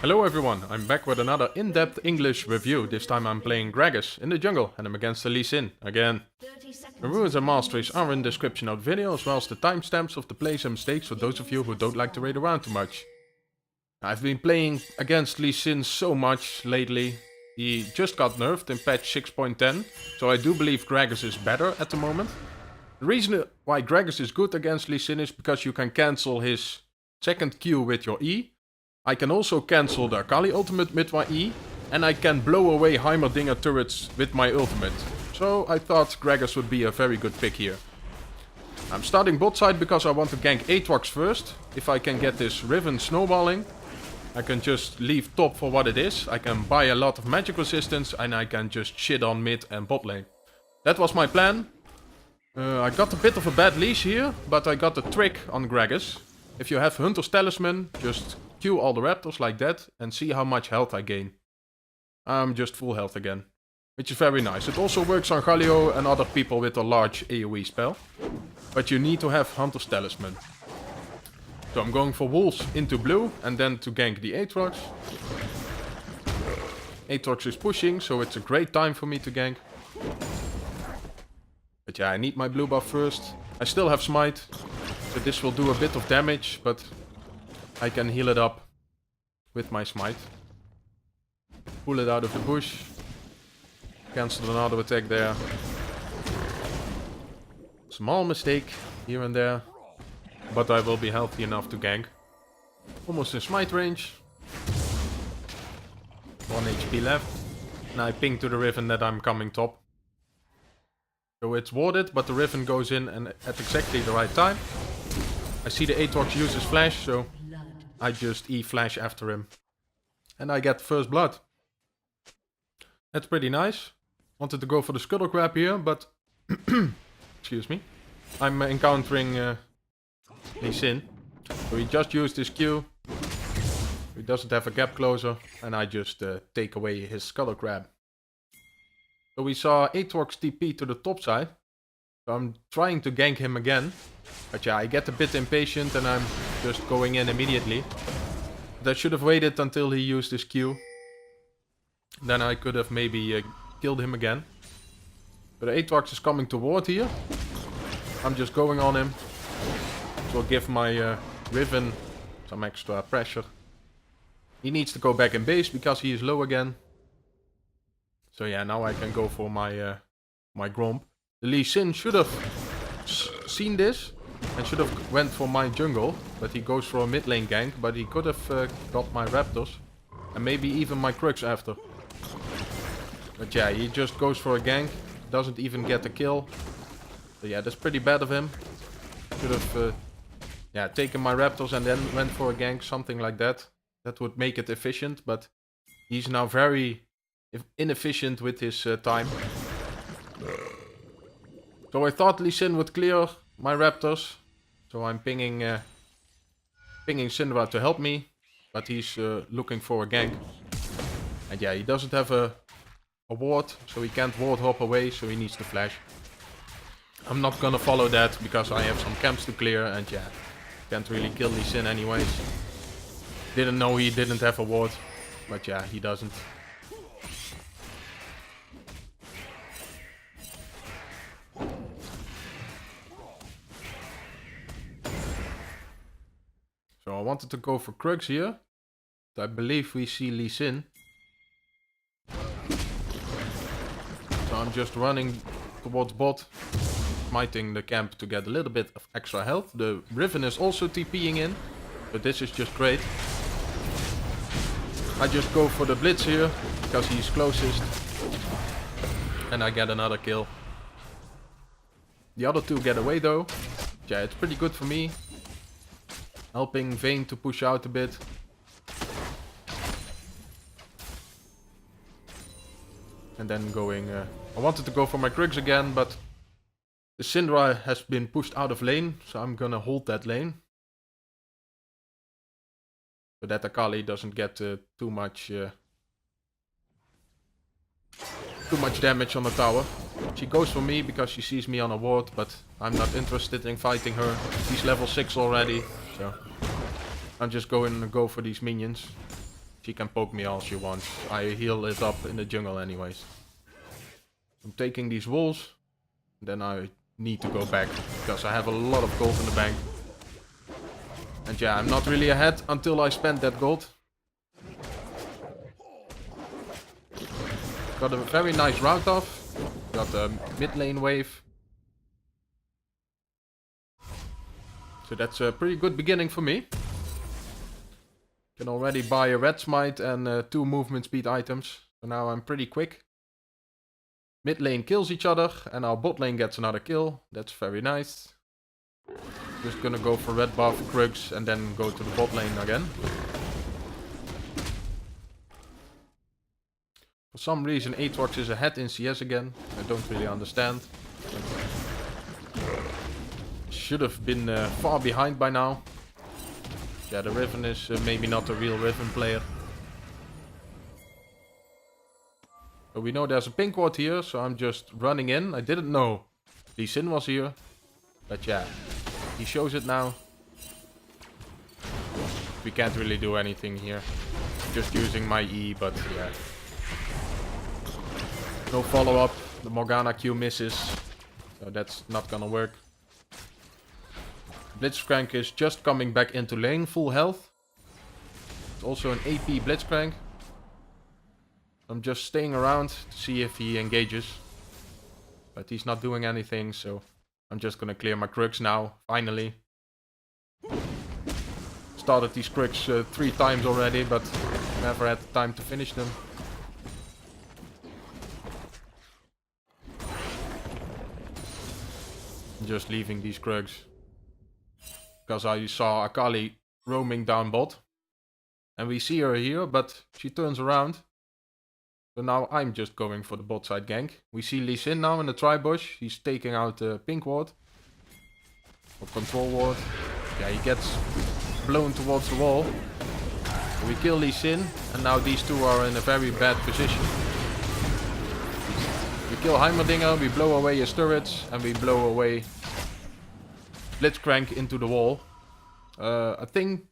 Hello everyone, I'm back with another in-depth English review. This time I'm playing Gragas in the jungle and I'm against the Lee Sin again. The rules and masteries are in the description of the video, as well as the timestamps of the plays and mistakes for those of you who don't like to raid around too much. I've been playing against Lee Sin so much lately. He just got nerfed in patch 6.10, so I do believe Gragas is better at the moment. The reason why Gragas is good against Lee Sin is because you can cancel his second Q with your E. I can also cancel the Akali ultimate with my E, and I can blow away Heimerdinger turrets with my ultimate. So I thought Gragas would be a very good pick here. I'm starting bot side because I want to gank Aatrox first. If I can get this Riven snowballing, I can just leave top for what it is. I can buy a lot of magic resistance and I can just shit on mid and bot lane. That was my plan. I got a bit of a bad leash here, but I got a trick on Gragas. If you have Hunter's Talisman, just Q all the raptors like that and see how much health I gain. I'm just full health again, which is very nice. It also works on Galio and other people with a large AoE spell. But you need to have Hunter's Talisman. So I'm going for wolves into blue and then to gank the Aatrox. Aatrox is pushing, so it's a great time for me to gank. But yeah, I need my blue buff first. I still have smite, so this will do a bit of damage, but I can heal it up with my smite. Pull it out of the bush. Cancel another attack there. Small mistake here and there, but I will be healthy enough to gank. Almost in smite range. 1 HP left. And I ping to the Riven that I'm coming top. So it's warded, but the Riven goes in and at exactly the right time. I see the Aatrox use his flash, so I just E-flash after him. And I get first blood. That's pretty nice. Wanted to go for the scuttle grab here, but... excuse me. I'm encountering Lee Sin. So he just used his Q. He doesn't have a gap closer. And I just take away his scuttle grab. So we saw Aatrox TP to the top side. So I'm trying to gank him again. But yeah, I get a bit impatient and I'm just going in immediately. But I should have waited until he used his Q. Then I could have maybe killed him again. But Aatrox is coming toward here. I'm just going on him. So I'll give my Riven some extra pressure. He needs to go back in base because he is low again. So yeah, now I can go for my my Gromp. The Lee Sin should have seen this and should have went for my jungle, but he goes for a mid lane gank, but he could have got my raptors and maybe even my Crux after. But yeah, he just goes for a gank, doesn't even get a kill. So yeah, that's pretty bad of him. Should have yeah, taken my raptors and then went for a gank, something like that. That would make it efficient, but he's now very inefficient with his time. So I thought Lee Sin would clear my raptors. So I'm pinging Syndra to help me. But he's looking for a gank. And yeah, he doesn't have a ward. So he can't ward hop away. So he needs to flash. I'm not gonna follow that because I have some camps to clear. And yeah, can't really kill Lee Sin anyways. Didn't know he didn't have a ward. But yeah, he doesn't. So I wanted to go for Crux here. I believe we see Lee Sin. So I'm just running towards bot. Smiting the camp to get a little bit of extra health. The Riven is also TPing in. But this is just great. I just go for the blitz here. Because he's closest. And I get another kill. The other two get away though. Yeah, it's pretty good for me. Helping Vayne to push out a bit. And then going... I wanted to go for my Griggs again, but... The Syndra has been pushed out of lane, so I'm gonna hold that lane. So that Akali doesn't get too much damage on the tower. She goes for me because she sees me on a ward, but I'm not interested in fighting her. She's level 6 already, so I'm just going to go for these minions. She can poke me all she wants. I heal it up in the jungle anyways. I'm taking these walls. Then I need to go back. Because I have a lot of gold in the bank. And yeah, I'm not really ahead until I spend that gold. Got a very nice round off. Got a mid lane wave. So that's a pretty good beginning for me. Can already buy a red smite and 2 movement speed items. So now I'm pretty quick. Mid lane kills each other and our bot lane gets another kill. That's very nice. Just gonna go for red buff, Krugs, and then go to the bot lane again. For some reason Aatrox is ahead in CS again. I don't really understand. Should have been far behind by now. Yeah, the Riven is maybe not a real Riven player. But we know there's a pink ward here, so I'm just running in. I didn't know Lee Sin was here. But yeah, he shows it now. We can't really do anything here. Just using my E, but yeah. No follow-up. The Morgana Q misses. So that's not gonna work. Blitzcrank is just coming back into lane, full health. It's also an AP Blitzcrank. I'm just staying around to see if he engages. But he's not doing anything, so I'm just gonna clear my Krugs now, finally. Started these Krugs 3 times already, but never had the time to finish them. Just leaving these Krugs. Because I saw Akali roaming down bot. And we see her here, but she turns around. So now I'm just going for the bot side gank. We see Lee Sin now in the tri-bush. He's taking out the pink ward. Or control ward. Yeah, he gets blown towards the wall. So we kill Lee Sin. And now these two are in a very bad position. We kill Heimerdinger, we blow away his turrets. And we blow away Blitzcrank into the wall. A thing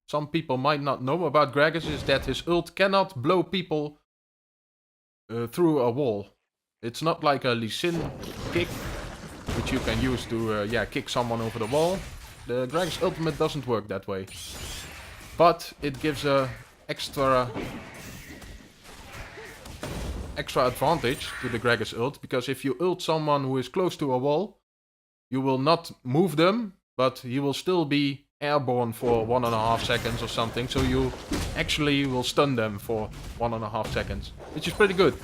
some people might not know about Gragas is that his ult cannot blow people through a wall. It's not like a Lee Sin kick, which you can use to kick someone over the wall. The Gragas ultimate doesn't work that way. But it gives a extra advantage to the Gragas ult, because if you ult someone who is close to a wall, you will not move them, but he will still be airborne for 1.5 seconds or something. So you actually will stun them for 1.5 seconds, which is pretty good.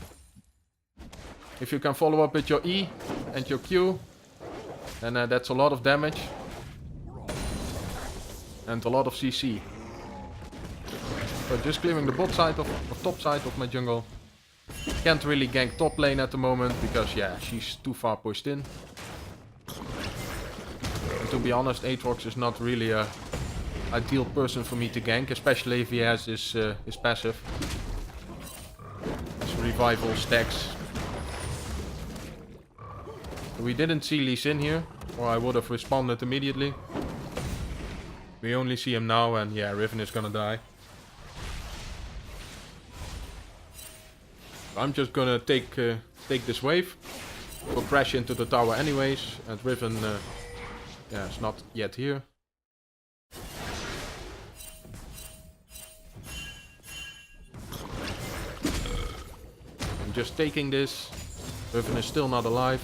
If you can follow up with your E and your Q, then that's a lot of damage. And a lot of CC. So just clearing the bot side or top side of my jungle. Can't really gank top lane at the moment, because yeah, she's too far pushed in. To be honest, Aatrox is not really a ideal person for me to gank, especially if he has his passive. His revival stacks. We didn't see Lee Sin here, or I would have responded immediately. We only see him now, and yeah, Riven is gonna die. I'm just gonna take this wave. We'll crash into the tower anyways, and Riven yeah, it's not yet here. I'm just taking this. Riven is still not alive.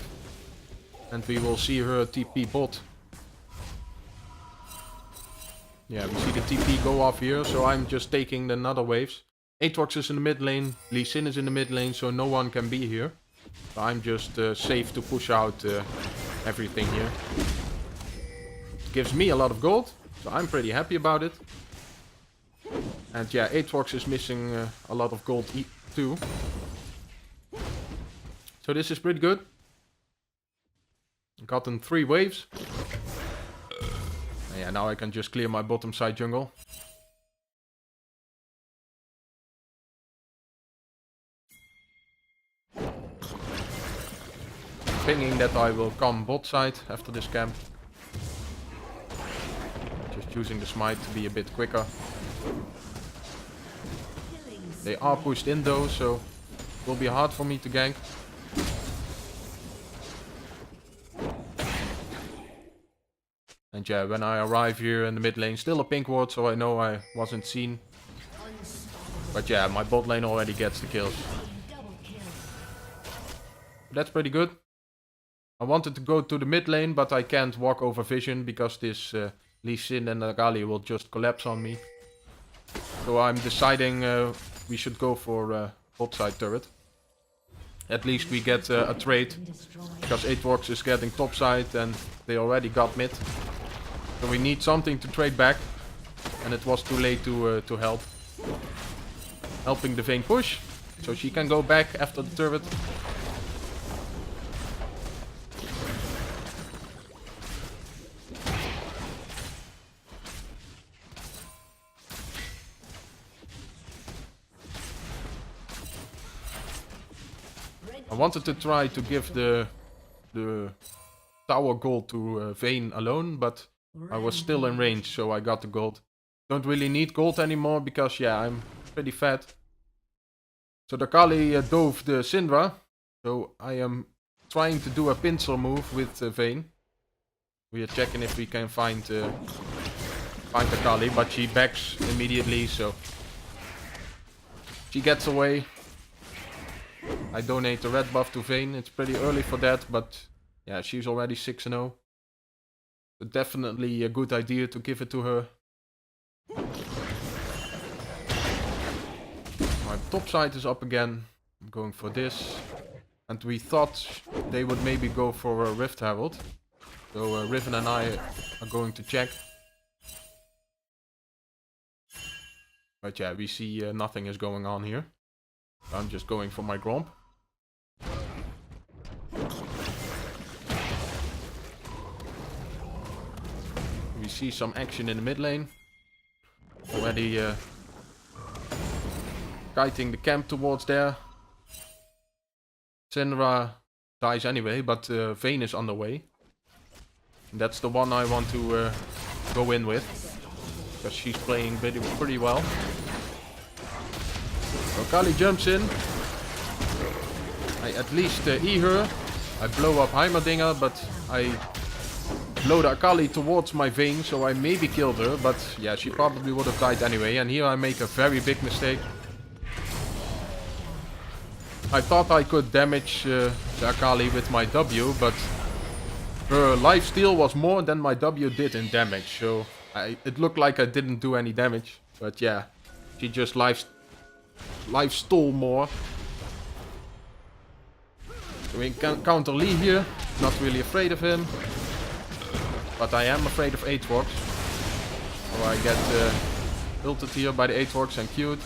And we will see her TP bot. Yeah, we see the TP go off here, so I'm just taking the another waves. Aatrox is in the mid lane, Lee Sin is in the mid lane, so no one can be here. So I'm just safe to push out everything here. Gives me a lot of gold, so I'm pretty happy about it. And yeah, Aatrox is missing a lot of gold too. So this is pretty good. Gotten 3 waves. And yeah, now I can just clear my bottom side jungle. Thinking that I will come bot side after this camp. Just using the smite to be a bit quicker. They are pushed in though, so it will be hard for me to gank. And yeah, when I arrive here in the mid lane, still a pink ward, so I know I wasn't seen. But yeah, my bot lane already gets the kills. That's pretty good. I wanted to go to the mid lane, but I can't walk over vision because this Lee Sin and Akali will just collapse on me. So I'm deciding we should go for bot side turret. At least we get a trade, because Aatrox is getting top side and they already got mid. So we need something to trade back, and it was too late to help. Helping the Vayne push, so she can go back after the turret. I wanted to try to give the tower gold to Vayne alone, but I was still in range, so I got the gold. Don't really need gold anymore because, yeah, I'm pretty fat. So the Akali dove the Syndra, so I am trying to do a pincer move with Vayne. We are checking if we can find Akali, but she backs immediately, so she gets away. I donate the red buff to Vayne. It's pretty early for that, but yeah, she's already 6-0. So definitely a good idea to give it to her. My top side is up again. I'm going for this. And we thought they would maybe go for a Rift Herald. So Riven and I are going to check. But yeah, we see nothing is going on here. I'm just going for my Gromp. We see some action in the mid lane. Already kiting the camp towards there. Syndra dies anyway, but Vayne is on the way. And that's the one I want to go in with, because she's playing pretty well. So Akali jumps in. I at least E her. I blow up Heimerdinger, but I blow the Akali towards my Vayne, so I maybe killed her. But yeah, she probably would have died anyway. And here I make a very big mistake. I thought I could damage the Akali with my W, but her lifesteal was more than my W did in damage. So it looked like I didn't do any damage. But yeah, she just lifestole more. So we can counter Lee here. Not really afraid of him. But I am afraid of Aatrox. So I get ulted here by the Aatrox and Q'd.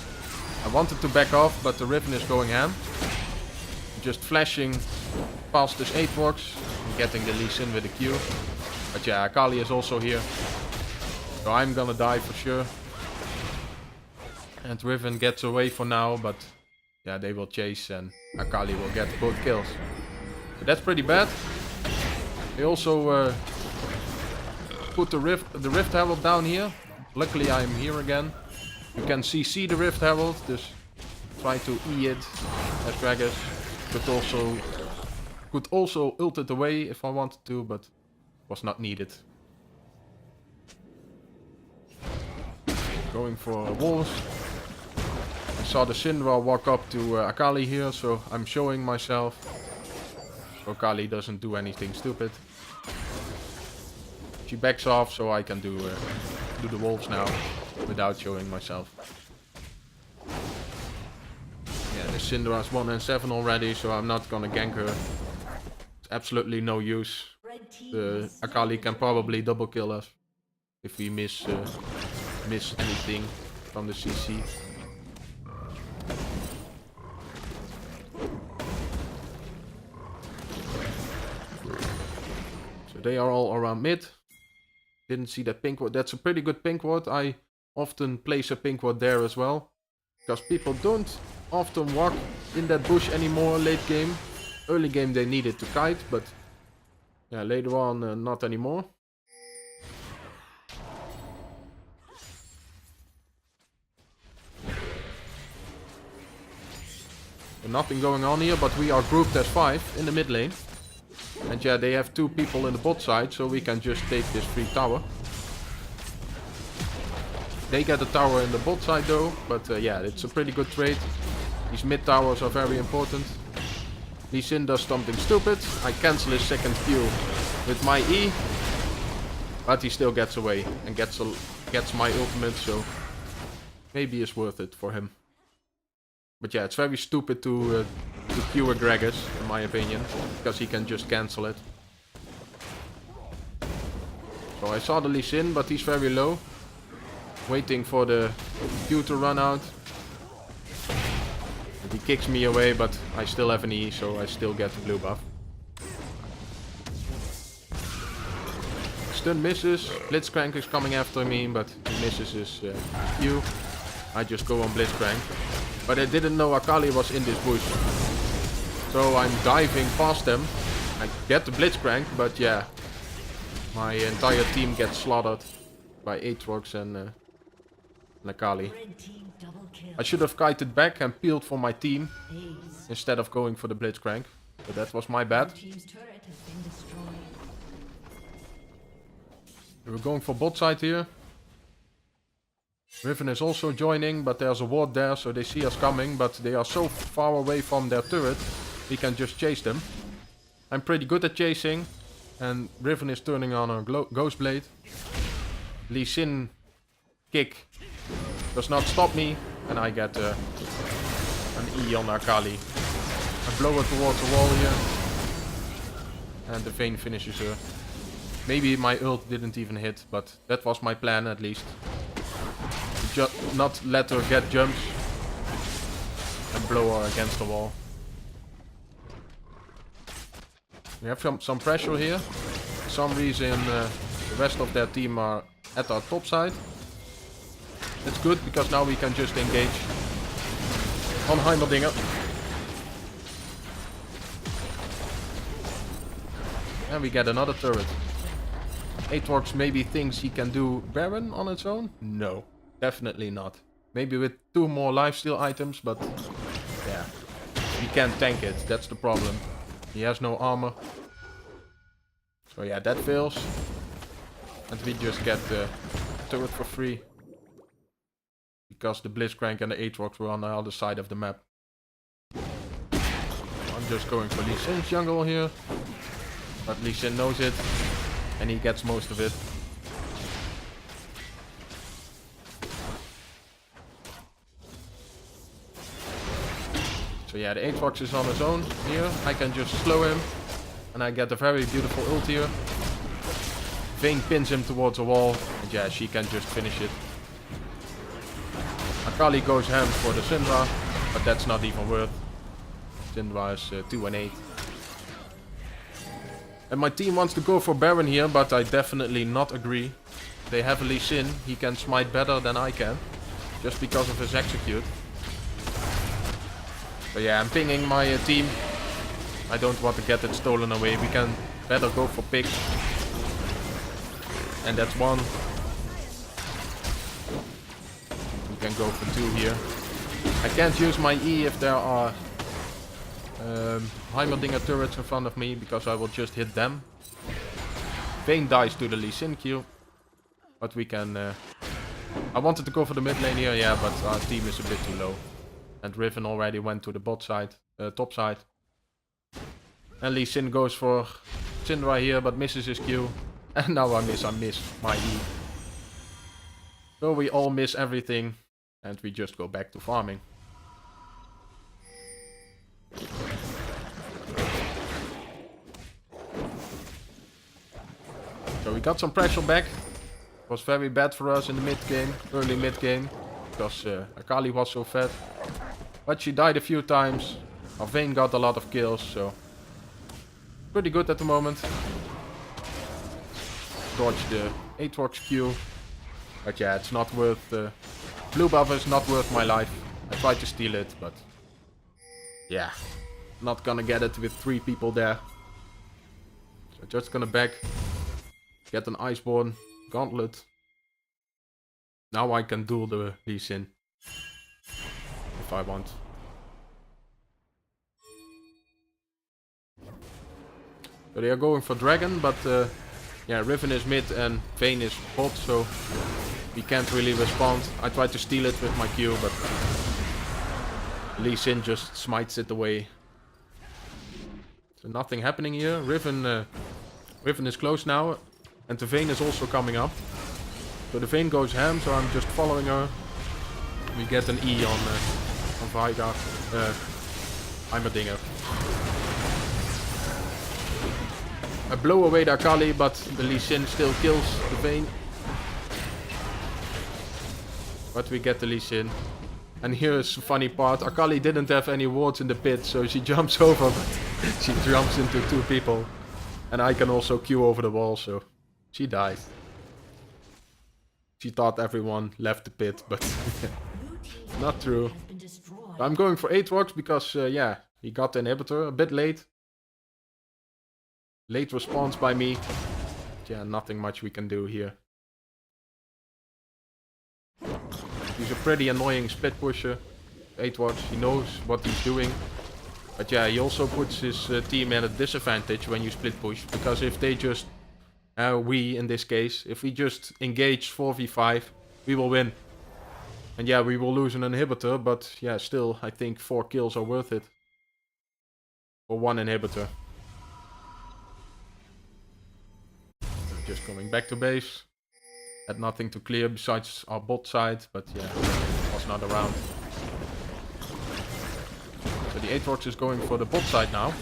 I wanted to back off, but the Riven is going ham. Just flashing past this Aatrox and getting the Lee Sin with the Q. But yeah, Akali is also here. So I'm gonna die for sure. And Riven gets away for now, but yeah, they will chase and Akali will get both kills. So that's pretty bad. They also put the Rift Herald down here. Luckily I'm here again. You can CC the Rift Herald, just try to E it as Gragas. Could also ult it away if I wanted to, but was not needed. Going for walls. I saw the Syndra walk up to Akali here, so I'm showing myself. So Akali doesn't do anything stupid. She backs off, so I can do the wolves now without showing myself. Yeah, the Syndra is 1-7 already, so I'm not gonna gank her. It's absolutely no use. The Akali can probably double kill us if we miss anything from the CC. So they are all around mid. Didn't see that pink ward. That's a pretty good pink ward. I often place a pink ward there as well, because people don't often walk in that bush anymore late game. Early game they needed to kite, but yeah, later on not anymore. nothing going on here, but we are grouped as 5 in the mid lane. And yeah, they have 2 people in the bot side, so we can just take this free tower. They get a tower in the bot side though, but yeah, it's a pretty good trade. These mid towers are very important. Lee Sin does something stupid. I cancel his second Q with my E. But he still gets away and gets my ultimate, so maybe it's worth it for him. But yeah, it's very stupid to Q a Gragas, in my opinion, because he can just cancel it. So I saw the Lee Sin, but he's very low. Waiting for the Q to run out. And he kicks me away, but I still have an E, so I still get the blue buff. Stun misses. Blitzcrank is coming after me, but he misses his Q. I just go on Blitzcrank. But I didn't know Akali was in this bush. So I'm diving past them. I get the Blitzcrank, but yeah. My entire team gets slaughtered by Aatrox and Akali. I should have kited back and peeled for my team instead of going for the Blitzcrank. But that was my bad. We're going for bot side here. Riven is also joining, but there's a ward there, so they see us coming. But they are so far away from their turret, we can just chase them. I'm pretty good at chasing. And Riven is turning on a Ghost Blade. Lee Sin kick does not stop me. And I get an E on Akali. I blow her towards the wall here. And the Vayne finishes her. Maybe my ult didn't even hit, but that was my plan at least. Just not let her get jumps. And blow her against the wall. We have some pressure here. For some reason the rest of their team are at our top side. That's good, because now we can just engage on Heimerdinger. And we get another turret. Aatrox maybe thinks he can do Baron on its own? No, definitely not. Maybe with 2 more lifesteal items, but yeah, he can't tank it, that's the problem. He has no armor. So yeah, that fails. And we just get the turret for free. Because the Blitzcrank and the Aatrox were on the other side of the map. I'm just going for Lee Sin's jungle here. But Lee Sin knows it. And he gets most of it. So yeah, the Aatrox is on his own here. I can just slow him. And I get a very beautiful ult here. Vayne pins him towards a wall. And yeah, she can just finish it. Akali goes ham for the Syndra. But that's not even worth. Syndra is 2 and 8. And my team wants to go for Baron here, but I definitely not agree. They have a Lee Sin, he can smite better than I can. Just because of his execute. So yeah, I'm pinging my team. I don't want to get it stolen away. We can better go for pick. And that's 1. We can go for 2 here. I can't use my E if there are Heimerdinger turrets in front of me, because I will just hit them. Vayne dies to the Lee Sin Q. But we can... I wanted to go for the mid lane here, yeah, but our team is a bit too low. And Riven already went to the bot side, top side. And Lee Sin goes for Syndra here, but misses his Q. And now I miss my E. So we all miss everything. And we just go back to farming. So we got some pressure back. It was very bad for us in the mid game, early mid game, because Akali was so fat. But she died a few times. Our Vayne got a lot of kills, so pretty good at the moment. Dodge the Aatrox Q. But yeah, it's not worth... blue buff is not worth my life. I tried to steal it, but... yeah, not gonna get it with 3 people there. So just gonna back. Get an Iceborne Gauntlet. Now I can duel the Lee Sin. If I want. So they are going for Dragon, but yeah, Riven is mid and Vayne is bot, so we can't really respond. I tried to steal it with my Q, but Lee Sin just smites it away. So nothing happening here. Riven is close now, and the Vayne is also coming up. So the Vayne goes ham, so I'm just following her. We get an E on Veiga, Heimerdinger. I blow away the Akali, but the Lee Sin still kills the Vayne. But we get the Lee Sin. And here's the funny part. Akali didn't have any wards in the pit, so she jumps over, but she jumps into 2 people. And I can also Q over the wall, so she died. She thought everyone left the pit, but not true. I'm going for Aatrox because, yeah, he got the inhibitor a bit late. Late response by me. Yeah, nothing much we can do here. He's a pretty annoying split pusher. Aatrox, he knows what he's doing. But yeah, he also puts his team at a disadvantage when you split push. Because if they just, we in this case, if we just engage 4v5, we will win. And yeah, we will lose an inhibitor, but yeah, still, I think 4 kills are worth it. For 1 inhibitor. Just going back to base. Had nothing to clear besides our bot side, but yeah, was not around. So the Aatrox is going for the bot side now.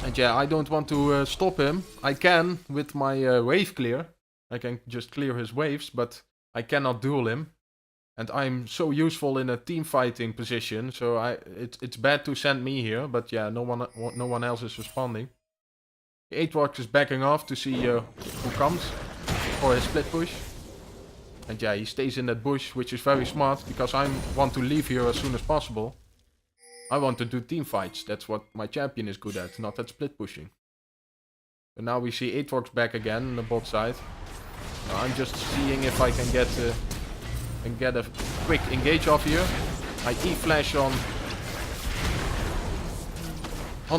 And yeah, I don't want to stop him. I can with my wave clear. I can just clear his waves, but I cannot duel him. And I'm so useful in a team fighting position, so it's bad to send me here, but yeah, no one else is responding. The Aatrox is backing off to see who comes for his split push. And yeah, he stays in that bush, which is very smart, because I want to leave here as soon as possible. I want to do team fights. That's what my champion is good at, not at split pushing. So now we see Aatrox back again on the bot side. Now I'm just seeing if I can get a quick engage off here. I E-flash on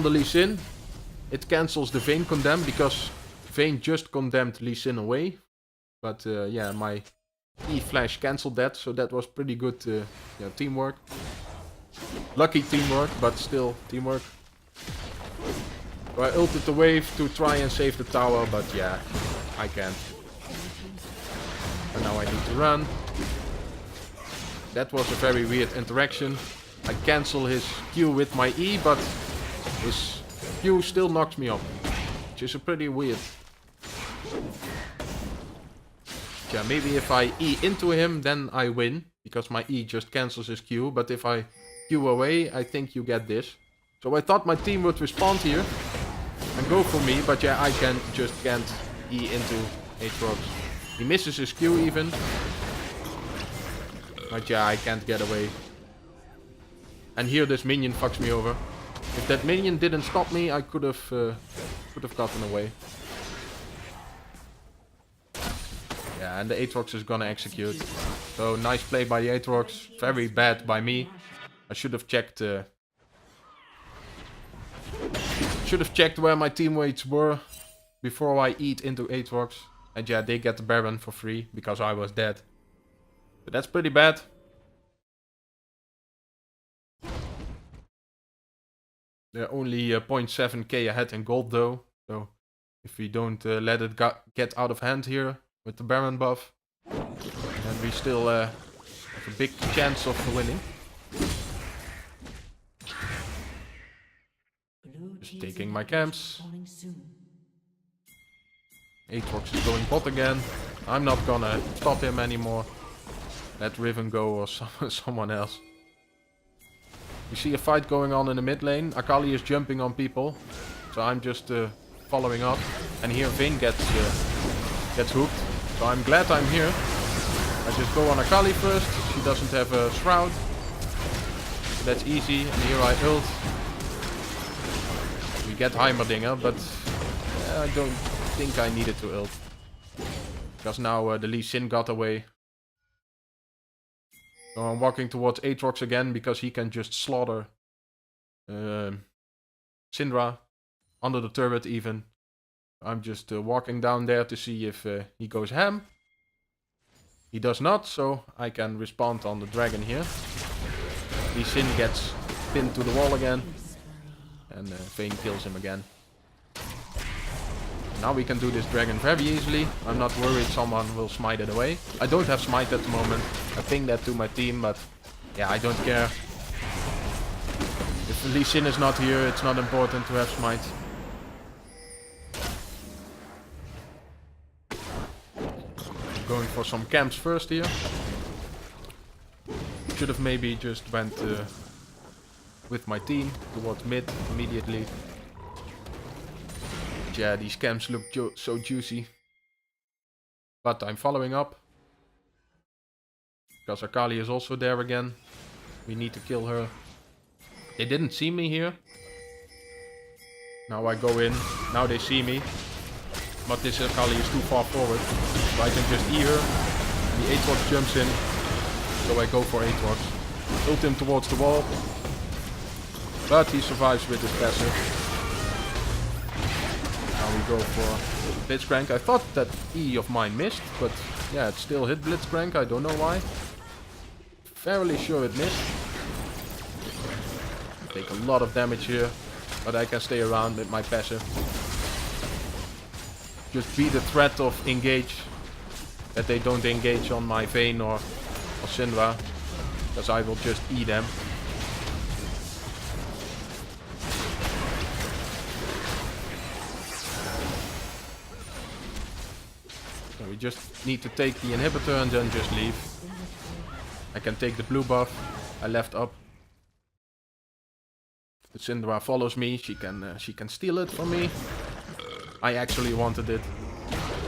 the Lee Sin. It cancels the Vayne condemn because Vayne just condemned Lee Sin away. But yeah, my E-flash cancelled that, so that was pretty good yeah, teamwork. Lucky teamwork, but still teamwork. So I ulted the wave to try and save the tower, but yeah, I can't. And now I need to run. That was a very weird interaction. I cancel his Q with my E, but his Q still knocks me off, which is a pretty weird. Yeah, maybe if I E into him, then I win, because my E just cancels his Q, but if I Q away, I think you get this. So I thought my team would respond here and go for me, but yeah, I just can't E into Aatrox. He misses his Q even. But yeah, I can't get away. And here this minion fucks me over. If that minion didn't stop me, I could have gotten away. Yeah, and the Aatrox is gonna execute. So nice play by the Aatrox. Very bad by me. I should have checked. Should have checked where my teammates were before I eat into Aatrox. And yeah, they get the Baron for free because I was dead. But that's pretty bad. They're only 0.7k ahead in gold though. So if we don't let it get out of hand here with the Baron buff, then we still have a big chance of winning. Just taking my camps. Aatrox is going bot again. I'm not gonna stop him anymore. Let Riven go or someone else. We see a fight going on in the mid lane. Akali is jumping on people. So I'm just following up. And here Vayne gets hooked. So I'm glad I'm here. I just go on Akali first. She doesn't have a shroud. So that's easy. And here I ult. We get Heimerdinger, but I don't think I needed to ult. Because now the Lee Sin got away. So I'm walking towards Aatrox again because he can just slaughter 6 Syndra under the turret even. I'm just walking down there to see if he goes ham. He does not, so I can respond on the dragon here. Lee Sin gets pinned to the wall again. And Vayne kills him again. Now we can do this dragon very easily. I'm not worried someone will smite it away. I don't have smite at the moment. I pinged that to my team, but yeah, I don't care. If Lee Sin is not here, it's not important to have smite. I'm going for some camps first here. Should have maybe just went with my team towards mid immediately. Yeah, these camps look so juicy. But I'm following up. Because Akali is also there again. We need to kill her. They didn't see me here. Now I go in. Now they see me. But this Akali is too far forward. So I can just E her. The Aatrox jumps in. So I go for Aatrox. Ult him towards the wall. But he survives with his passive. Now we go for Blitzcrank. I thought that E of mine missed, but yeah, it still hit Blitzcrank. I don't know why. Fairly sure it missed. Take a lot of damage here, but I can stay around with my passive. Just be the threat of engage. That they don't engage on my Vayne or Syndra, because I will just E them. We just need to take the inhibitor and then just leave. I can take the blue buff. I left up. The Syndra follows me. She can steal it from me. I actually wanted it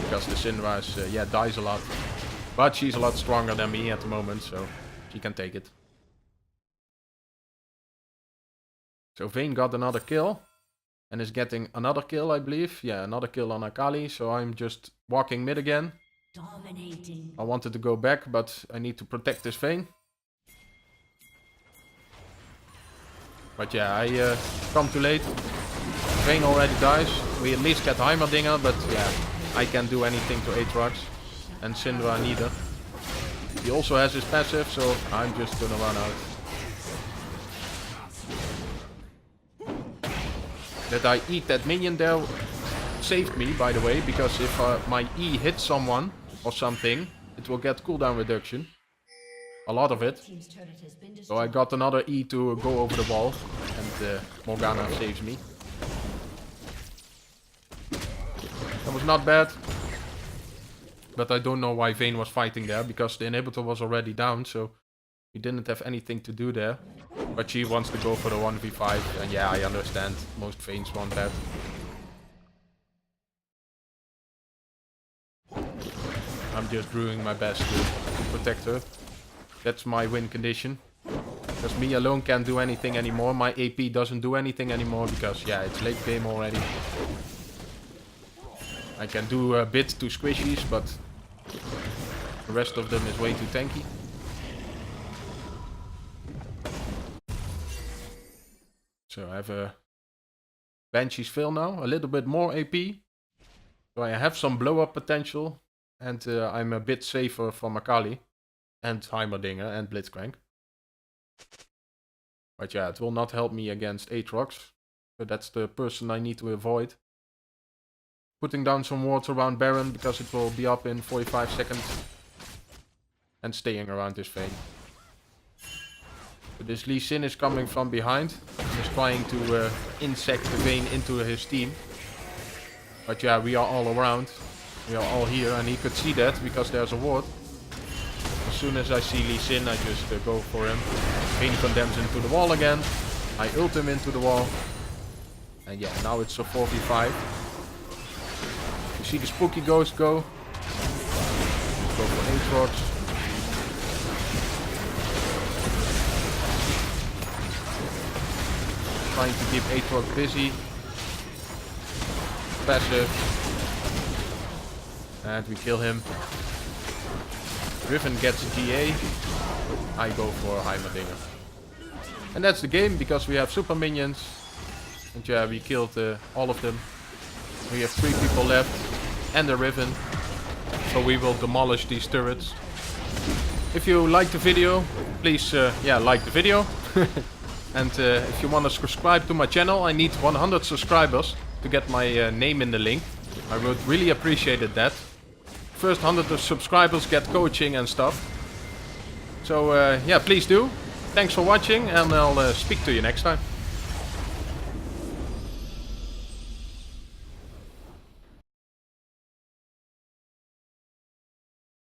because the Syndra is, yeah, dies a lot, but she's a lot stronger than me at the moment, so she can take it. So Vayne got another kill. And is getting another kill, I believe. Yeah, another kill on Akali. So I'm just walking mid again. Dominating. I wanted to go back, but I need to protect this Vayne. But yeah, I come too late. Vayne already dies. We at least get Heimerdinger, but yeah, I can't do anything to Aatrox. And Syndra neither. He also has his passive, so I'm just gonna run out. That I eat that minion there saved me, by the way, because if my E hits someone or something, it will get cooldown reduction. A lot of it. So I got another E to go over the wall, and Morgana saves me. That was not bad. But I don't know why Vayne was fighting there, because the inhibitor was already down, so he didn't have anything to do there. But she wants to go for the 1v5, and yeah, I understand. Most Vaynes want that. I'm just doing my best to protect her. That's my win condition. Because me alone can't do anything anymore. My AP doesn't do anything anymore, because yeah, it's late game already. I can do a bit to squishies, but the rest of them is way too tanky. So I have a Banshee's Veil now, a little bit more AP. So I have some blow up potential. And I'm a bit safer from Akali. And Heimerdinger and Blitzcrank. But yeah, it will not help me against Aatrox. So that's the person I need to avoid. Putting down some wards around Baron, because it will be up in 45 seconds. And staying around this Vayne. So this Lee Sin is coming from behind. He's trying to insect the Vayne into his team. But yeah, we are all around. We are all here, and he could see that because there's a ward. As soon as I see Lee Sin, I just go for him. Vayne condemns into the wall again. I ult him into the wall. And yeah, now it's a 4v5. You see the spooky ghost go. Go for Aatrox. Trying to keep Aatrox busy. Passive. And we kill him. Riven gets GA. I go for Heimerdinger. And that's the game, because we have super minions. And yeah, we killed all of them. We have 3 people left and a Riven. So we will demolish these turrets. If you like the video, please like the video. And if you want to subscribe to my channel, I need 100 subscribers to get my name in the link. I would really appreciate that. First 100 subscribers get coaching and stuff. So yeah, please do. Thanks for watching and I'll speak to you next time.